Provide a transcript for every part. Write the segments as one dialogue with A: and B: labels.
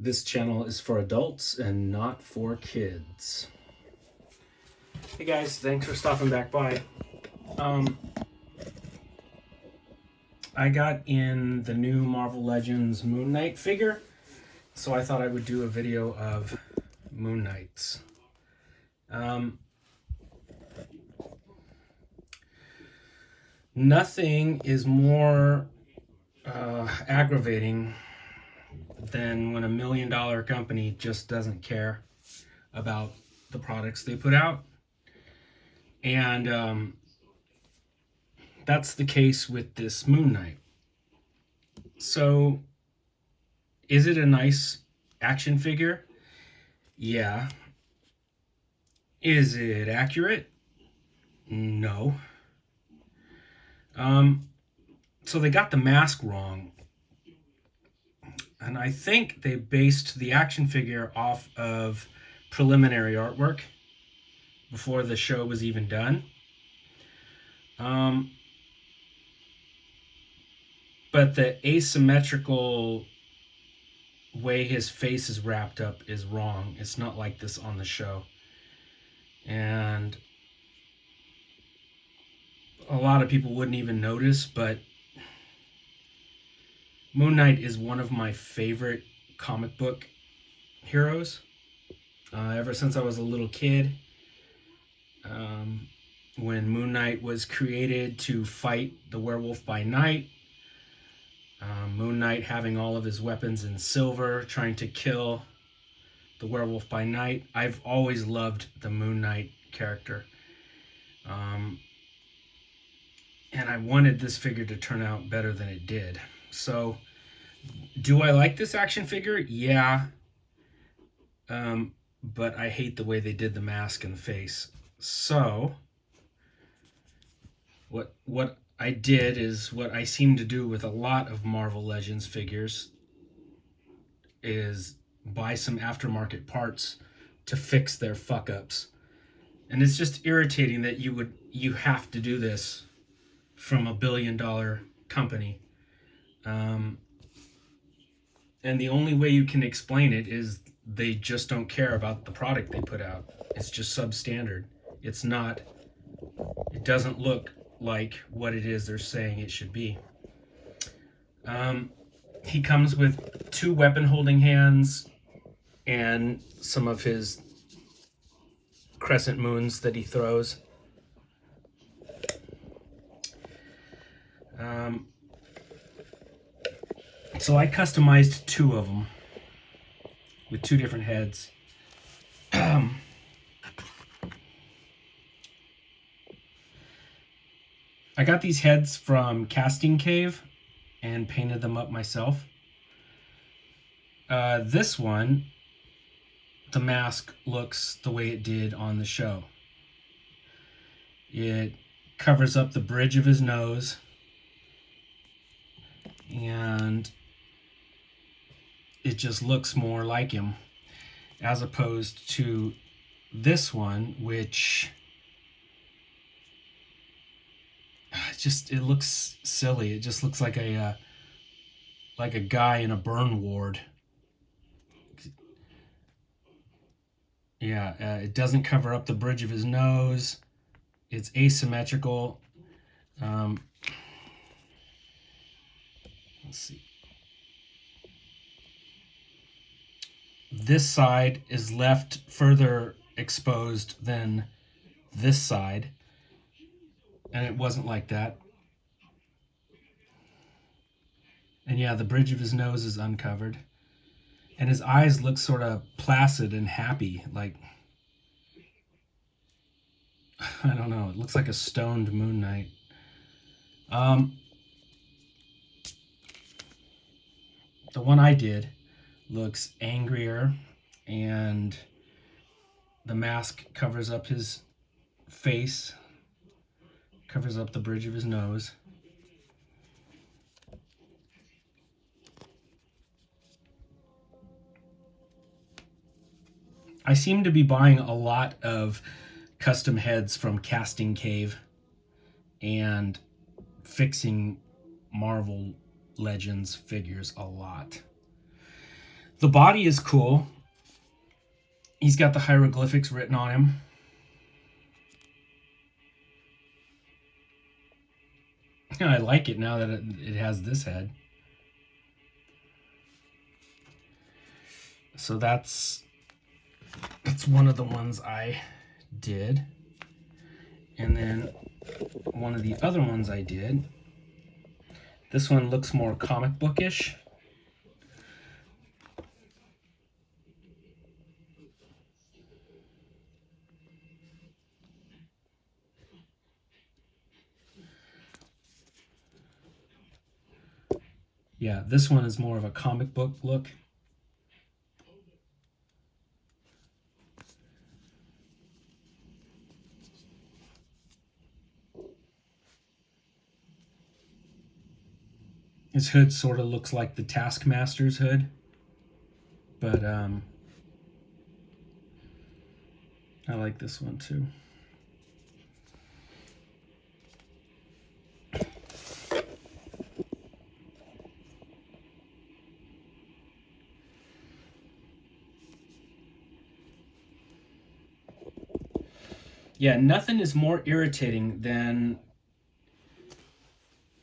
A: This channel is for adults and not for kids. Hey guys, thanks for stopping back by. I got in the new Marvel Legends Moonknight figure, so I thought I would do a video of Moonknights. Nothing is more aggravating than when $1 million company just doesn't care about the products they put out. And that's the case with this Moonknight. So, is it a nice action figure? Yeah. Is it accurate? No. So they got the mask wrong. And I think they based the action figure off of preliminary artwork before the show was even done. But the asymmetrical way his face is wrapped up is wrong. It's not like this on the show. And a lot of people wouldn't even notice, but Moonknight is one of my favorite comic book heroes. Ever since I was a little kid, when Moonknight was created to fight the werewolf by night, Moonknight having all of his weapons in silver, trying to kill the werewolf by night. I've always loved the Moonknight character. And I wanted this figure to turn out better than it did. So, do I like this action figure? Yeah. But I hate the way they did the mask and the face. So, what I did is what I seem to do with a lot of Marvel Legends figures is buy some aftermarket parts to fix their fuck-ups. And it's just irritating that you have to do this from $1 billion company. And the only way you can explain it is they just don't care about the product they put out. It's just substandard. It doesn't look like what it is they're saying it should be. He comes with 2 weapon holding hands and some of his crescent moons that he throws. So I customized 2 of them with 2 different heads. I got these heads from Casting Cave and painted them up myself. This one, the mask looks the way it did on the show. It covers up the bridge of his nose, and it just looks more like him, as opposed to this one, which it looks silly. It just looks like a guy in a burn ward. Yeah, it doesn't cover up the bridge of his nose. It's asymmetrical. Let's see. This side is left further exposed than this side, and it wasn't like that. And yeah, the bridge of his nose is uncovered, and his eyes look sort of placid and happy, like, I don't know, it looks like a stoned Moonknight. The one I did looks angrier, and the mask covers up his face, covers up the bridge of his nose. I seem to be buying a lot of custom heads from Casting Cave and fixing Marvel Legends figures a lot. The body is cool. He's got the hieroglyphics written on him. I like it now that it has this head. So that's one of the ones I did. And then one of the other ones I did, this one looks more comic bookish. Yeah, this one is more of a comic book look. His hood sort of looks like the Taskmaster's hood, but I like this one too. Yeah, nothing is more irritating than,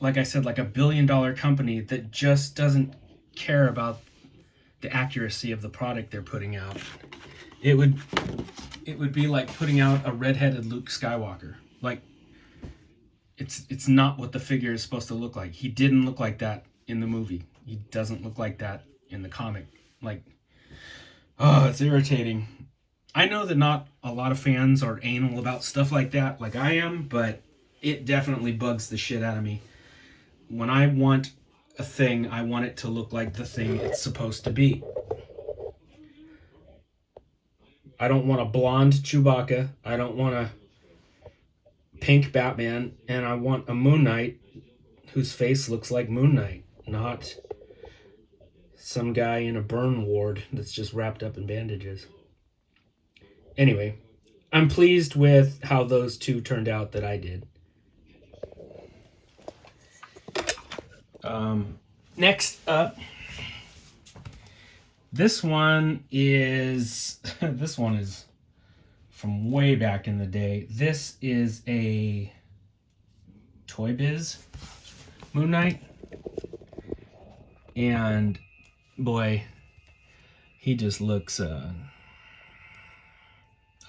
A: like I said, like a billion-dollar company that just doesn't care about the accuracy of the product they're putting out. It would be like putting out a redheaded Luke Skywalker. Like, it's not what the figure is supposed to look like. He didn't look like that in the movie. He doesn't look like that in the comic. Like, oh, it's irritating. I know that not a lot of fans are anal about stuff like that, like I am, but it definitely bugs the shit out of me. When I want a thing, I want it to look like the thing it's supposed to be. I don't want a blonde Chewbacca. I don't want a pink Batman. And I want a Moon Knight whose face looks like Moon Knight, not some guy in a burn ward that's just wrapped up in bandages. Anyway, I'm pleased with how those two turned out that I did. Next up, this one is from way back in the day. This is a Toy Biz Moonknight, and boy, he just looks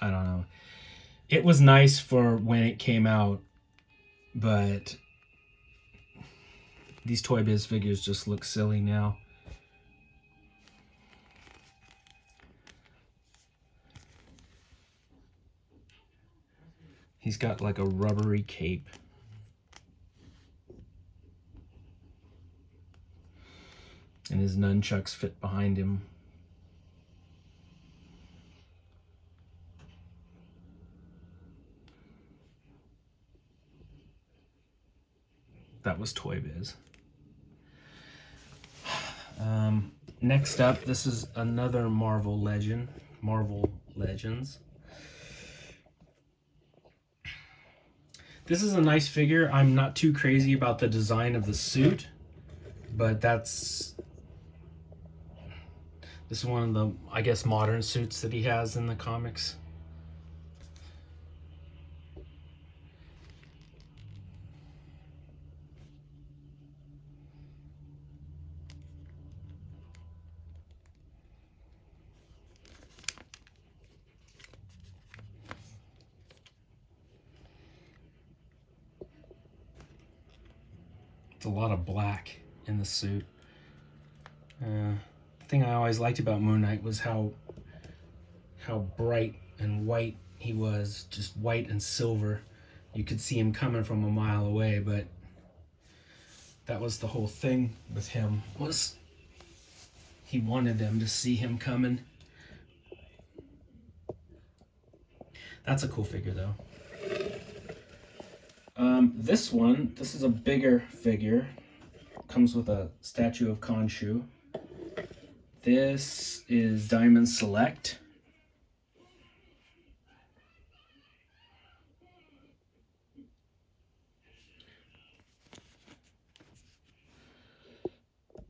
A: I don't know. It was nice for when it came out, but these Toy Biz figures just look silly now. He's got like a rubbery cape. And his nunchucks fit behind him. That was Toy Biz. Next up, this is another Marvel Legends. This is a nice figure. I'm not too crazy about the design of the suit, but this is one of the, I guess, modern suits that he has in the comics. It's a lot of black in the suit. The thing I always liked about Moonknight was how bright and white he was, just white and silver. You could see him coming from a mile away, but that was the whole thing with him, was he wanted them to see him coming. That's a cool figure, though. This is a bigger figure. Comes with a statue of Khonshu. This is Diamond Select.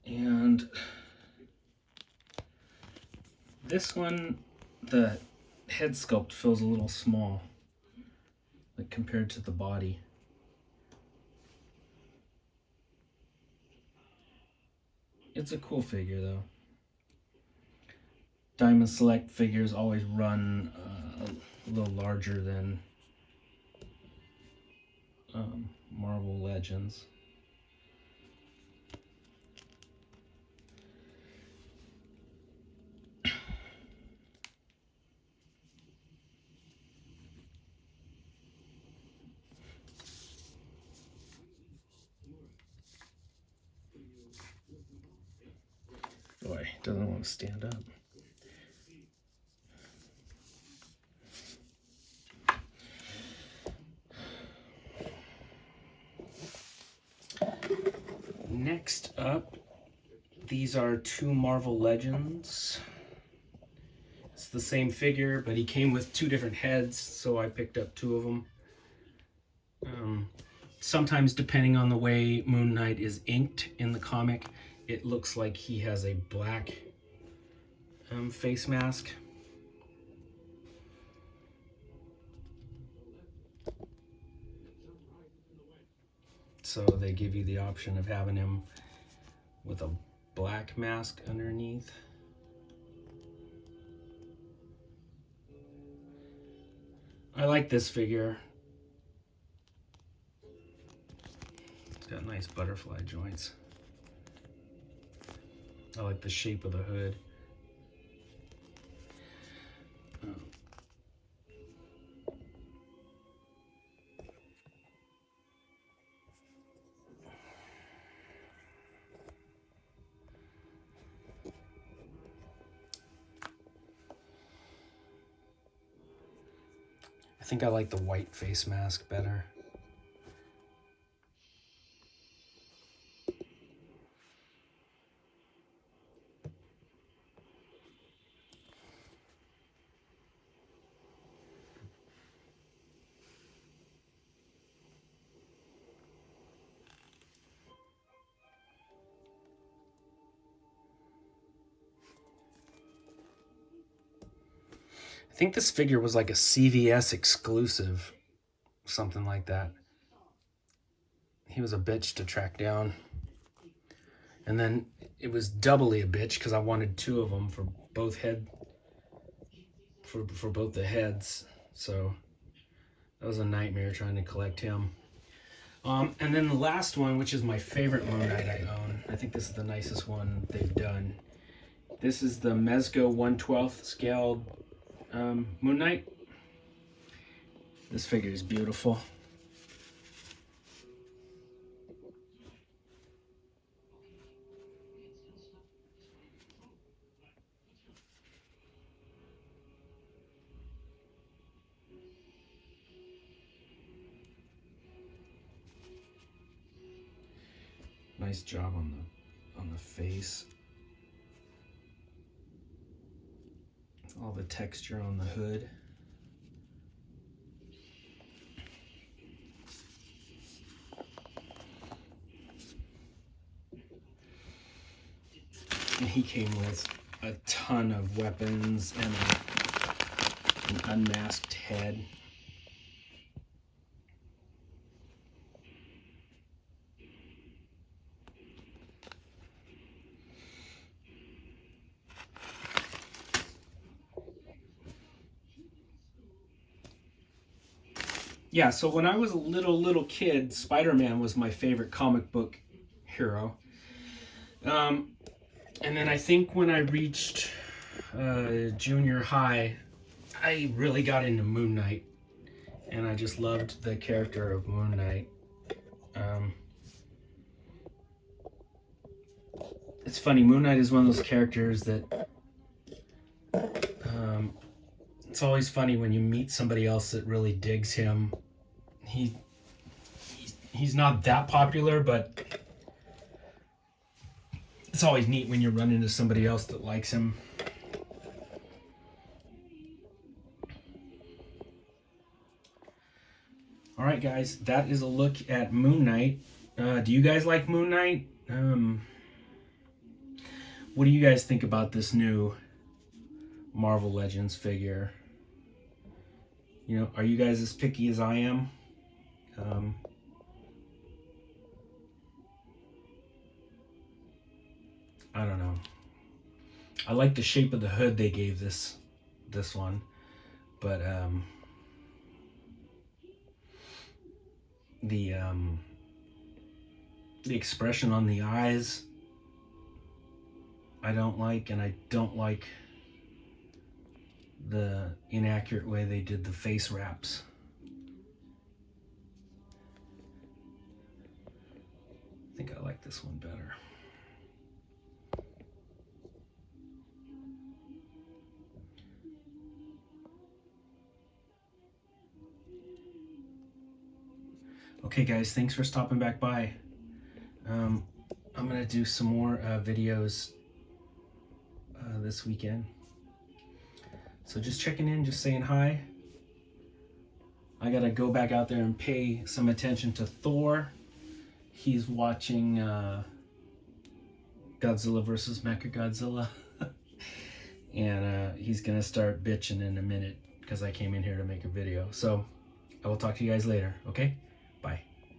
A: And This one, the head sculpt feels a little small, like compared to the body. It's a cool figure though. Diamond Select figures always run a little larger than Marvel Legends. Boy, doesn't want to stand up. Next up, these are two Marvel Legends. It's the same figure, but he came with two different heads, so I picked up two of them. Sometimes, depending on the way Moon Knight is inked in the comic, it looks like he has a black face mask. So they give you the option of having him with a black mask underneath. I like this figure. It's got nice butterfly joints. I like the shape of the hood. I think I like the white face mask better. I think this figure was like a CVS exclusive, something like that. He was a bitch to track down. And then it was doubly a bitch because I wanted two of them for both for both the heads. So that was a nightmare trying to collect him. And then the last one, which is my favorite Moonknight I own. I think this is the nicest one they've done. This is the Mezco 1/12 scaled Moonknight. This figure is beautiful. Nice job on the face. All the texture on the hood. And he came with a ton of weapons and an unmasked head. Yeah, so when I was a little kid, Spider-Man was my favorite comic book hero. And then I think when I reached junior high, I really got into Moon Knight. And I just loved the character of Moon Knight. It's funny, Moon Knight is one of those characters that it's always funny when you meet somebody else that really digs him. He's not that popular, but it's always neat when you run into somebody else that likes him. All right, guys, that is a look at Moon Knight. Do you guys like Moon Knight? What do you guys think about this new Marvel Legends figure. You know, are you guys as picky as I am? I don't know. I like the shape of the hood they gave this one, but the expression on the eyes I don't like, and I don't like the inaccurate way they did the face wraps. I think I like this one better. Okay guys, thanks for stopping back by. I'm gonna do some more videos this weekend. So just checking in, just saying hi. I gotta go back out there and pay some attention to Thor. He's watching Godzilla versus Mechagodzilla. And he's gonna start bitching in a minute because I came in here to make a video. So I will talk to you guys later, okay? Bye.